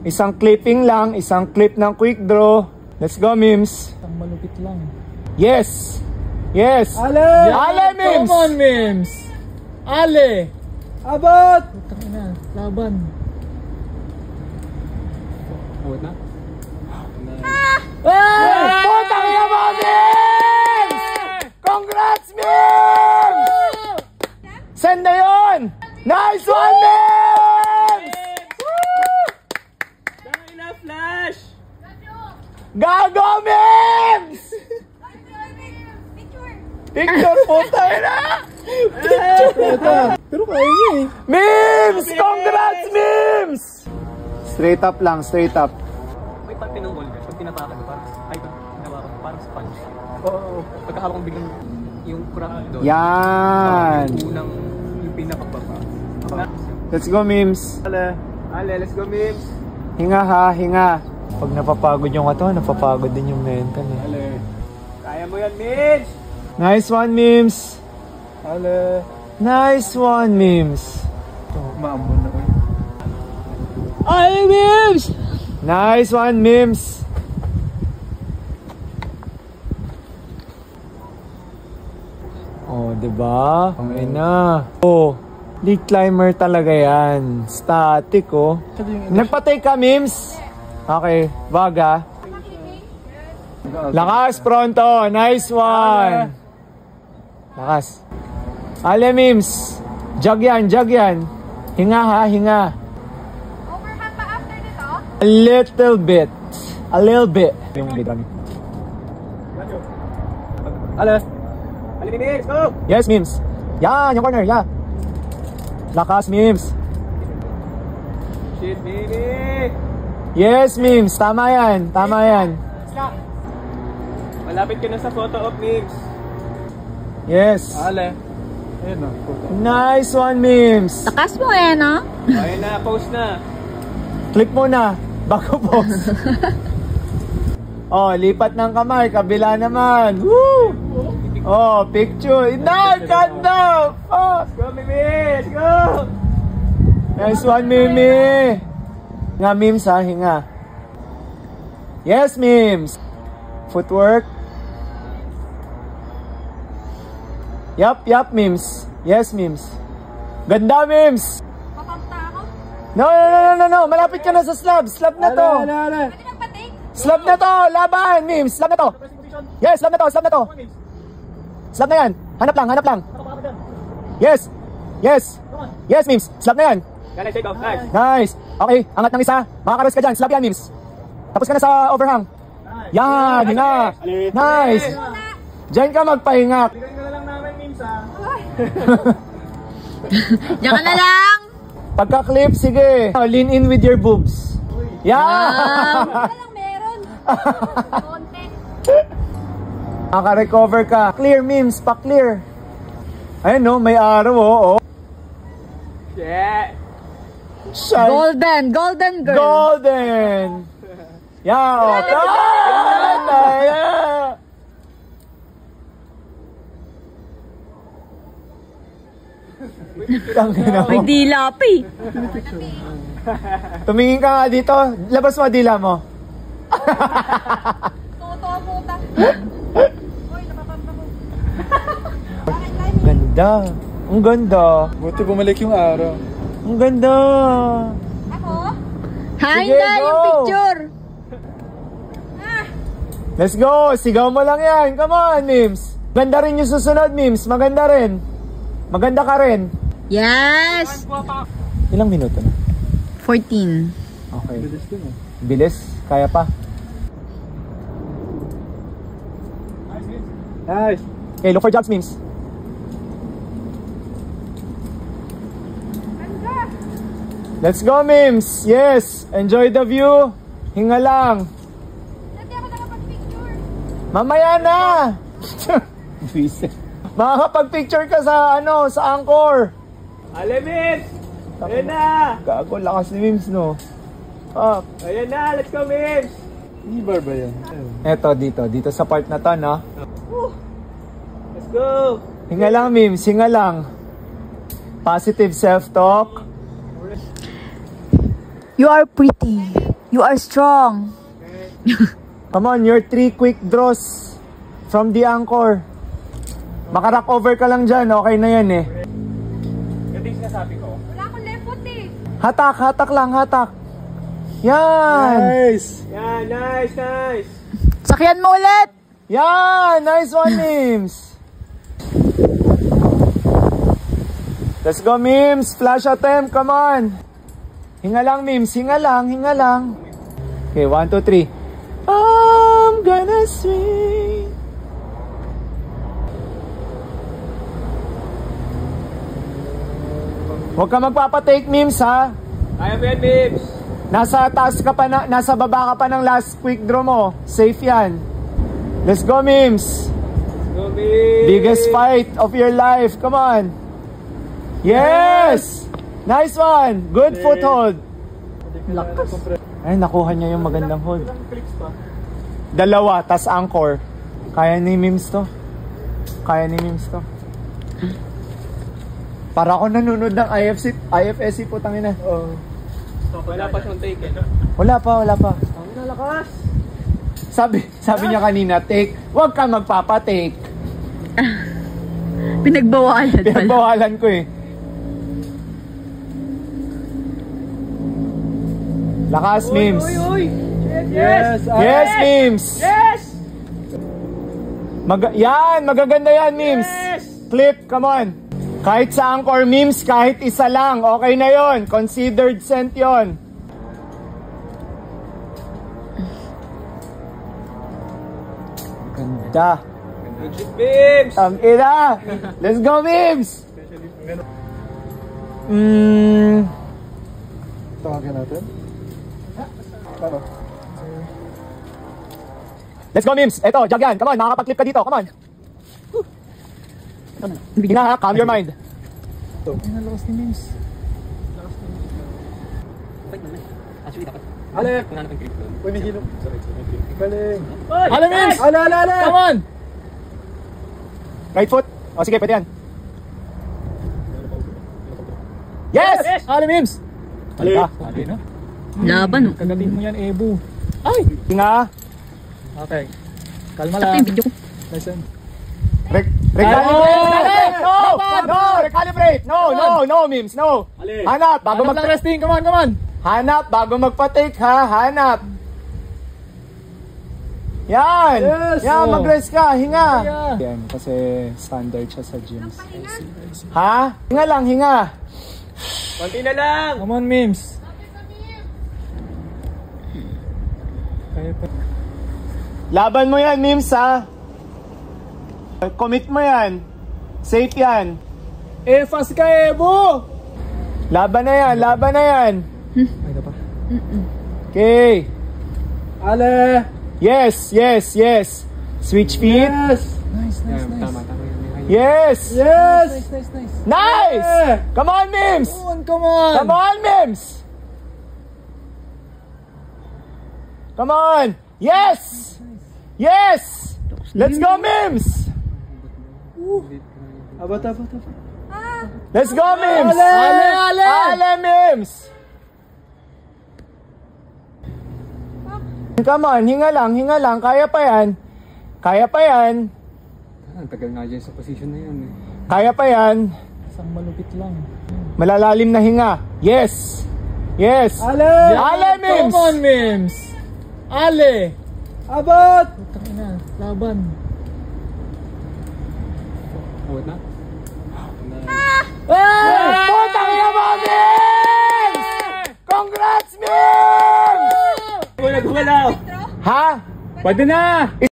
Isang clipping lang, isang clip ng quick draw. Let's go, Mims. Ang malupit lang. Yes! Yes! Ale! Ale, Mims! Come on, Mims! Ale! Abot! Putang ina, laban. Awat na? Putang ina mo, Mims! Congrats, Mims! Send na yun! Nice one, Mims! Dahil flash! Gago, Mims! Picture, putang ina! Pero kaya niya eh. Mims! Congrats, Mims! Straight up lang, straight up. May parte ng goal, pag tinapakan mo, parang, ay, pag tinapakan mo, parang sponge. Oo. Pagkahawak mo biglang yung crack doon. Yan! Yung pinapababa. Let's go, Mims. Ale, let's go, Mims. Hinga ha, hinga. Pag napapagod yung katawan, napapagod din yung mental eh. Ale. Kaya mo yan, Mims! Nice one, Mims! Ale. Nice one, Mims! Maamon na ko. Ay, Mims! Nice one, Mims! Oh, diba? Ang ina. Oh, league climber talaga yan. Static, oh. Nagpatay ka, Mims? Okay, baga. Lakas, pronto. Nice one. Lakas. Ale, Mims. Jog yan, jog yan. Hinga ha, hinga. Overhand pa after nito? A little bit. A little bit. Yung lead on. Ale. Ale, Mims, go! Yes, Mims. Yan, yung corner, yeah. Lakas, Mims. Shit, baby! Yes, Mims. Tama yan, tama yan. Malapit ka na sa photo op, Mims. Yes. Ale. Ayun na. Nice one, Mims. Takas mo eh, no? Ayun na, post na. Click muna, bago post. Oh, lipat ng kamay, kabila naman. Woo! Oh, picture. Ganda! Oh. Go, Mims! Go! Nice one, Mimi. Nga, Mims ha, hinga. Yes, Mims. Footwork. Yup, Mims. Yes, Mims. Ganda, Mims. Papamta ako? No. Malapit ka na sa slab. Slab na to. Pwede magpating? Slab na to. Laban, Mims. Slab na to. Yes, slab na to. Slab na yan. Hanap lang. Yes. Mims. Slab na yan. Nice, take off. Nice. Nice. Okay, angat ng isa. Makakaros ka dyan. Slab yan, Mims. Tapos ka na sa overhang. Yan, hinga. Nice. Diyan ka magpahinga. Tignan ka na lang namin, Mims, ha? Diyan ka na lang! Pagka-clip, sige. Lean in with your boobs. Yeah! Walang meron. Konti. Maka-recover ka. Clear, Mims. Pa-clear. Ayun, no? May araw, oh. Yeah! Shine. Golden girl. Golden! Yeah, oh. Yeah! May dila pa eh. Tumingin ka nga dito. Labas mo dila mo. Toto puta. Uy, napapamta ko. Ganda. Ang ganda. Buti bumalik yung araw. Ang ganda. Ako? Hi Hi na yung picture. Let's go. Sigaw mo lang yan. Come on, Mims. Ganda rin yung susunod, Mims. Maganda rin. Maganda ka rin. Yes! Ilang minuto na? 14. Okay. Bilis. Kaya pa. Nice! Okay, look for jobs, Mims. Let's go, Mims. Yes. Enjoy the view. Hinga lang. Hindi ako nakapag-picture. Mamaya na. Makakapag-picture ka sa sa Angkor. Ale, Mims! Ayan na! Gago, lakas ni Mims, no? Up. Ayan na! Let's go, Mims! Hindi bar ba yan? Eto, dito sa part na to, no? Let's go! Hinga lang, Mims. Hinga lang. Positive self-talk. You are pretty. You are strong. Come on, your 3 quick draws from the anchor. Makarock over ka lang dyan, okay na yan eh. Ito yung sinasabi ko. Wala akong left foot eh. Hatak, hatak lang, hatak. Yan! Nice! Yan, nice, nice! Sakyan mo ulit. Yan! Nice one, Mims! Let's go, Mims! Flash attempt, come on! Hinga lang, Mims. Hinga lang, hinga lang. Okay, 1, 2, 3. I'm gonna swing. Huwag ka magpapatake, Mims, ha? Kaya mo yan, Mims! Nasa taas ka pa na, nasa baba ka pa ng last quick draw mo. Safe yan. Let's go, Mims. Go, Mims! Biggest fight of your life. Come on. Yes! Nice one. Good foothold. Lakas. Ay, nakuha niya yung magandang hold. 2, tas anchor. Kaya ni Mims to. Kaya ni Mims to. Para ako nanonood ng IFSC po, tangina. Wala pa siyang take eh. Wala pa, wala pa. Ang nalakas! Sabi niya kanina, take. Huwag ka magpapatake. Pinagbawalan pala. Pinagbawalan ko eh. Lakas, Mims. Uy, uy! Yes! Yes, Mims. Yes! Yan, magaganda yan, Mims. Yes! Clip, come on. Kahit sa anchor, Mims, kahit isa lang, okay na yon. Considered sent yon. Ganda. Good shit, Mims! Ina. Let's go, Mims. Tawagin natin. Let's go, Mims. Eto, jag yan. Come on, makakapag-clip ka dito. Come on. Ina, ha? Calm your mind. Ay, nalakas ni Mims. Wait naman. Actually, dapat. Ale! Kung natin clip doon. Uy, may hilong. Galing. Ale, Mims. Ale, ale, ale! Come on. Right foot. O, sige, pwede yan. Yes! Ale, Mims. Ale ka. Ale na. Laban. Oh. Kagatin mo yan, Ebu. Ay! Nga. Okay. Kalma Sakto lang. yung video ko. Listen. Recalibrate! No! No! Recalibrate! No! No! No, Mims! No! Hanap! Bago Hanap lang resting. Come on, come on. Hanap! Bago magpa-take, ha? Hanap! Yan! Yes! Yan! Oh. Mag-rest ka! Hinga! Yeah. Yan, kasi standard siya sa gyms. Ha? Hinga lang, hinga! Konti na lang! Come on, Mims. Kaya pa. Laban mo yan, Mims, ha? Commit mo yan. Safe yan. Fast ka, Ebu! Laban na yan, laban na yan. Ay, ka pa. Okay. Ale! Yes, yes, yes. Switch feet. Yes! Nice, nice, nice. Tama, tama yun. Yes! Yes! Nice, nice, nice. Nice! Yeah. Come on, Mims! Come on, come on! Come on, Mims! Come on! Yes! Yes! Let's go, Mims! Abot, abot, abot. Let's go, Mims! Ale, ale! Ale, Mims! Come on, hinga lang. Kaya pa yan. Kaya pa yan. Ang tagal nga dyan sa position na yun eh. Kaya pa yan. Isang malupit lang. Malalalim na hinga. Yes! Yes! Ale! Ale, Mims! Come on, Mims! Ale! Abot! Putang ina, laban. Awat na? Putang ina mo, Mims! Congrats, Mims! Nagumalaw! Ha? Pwede na!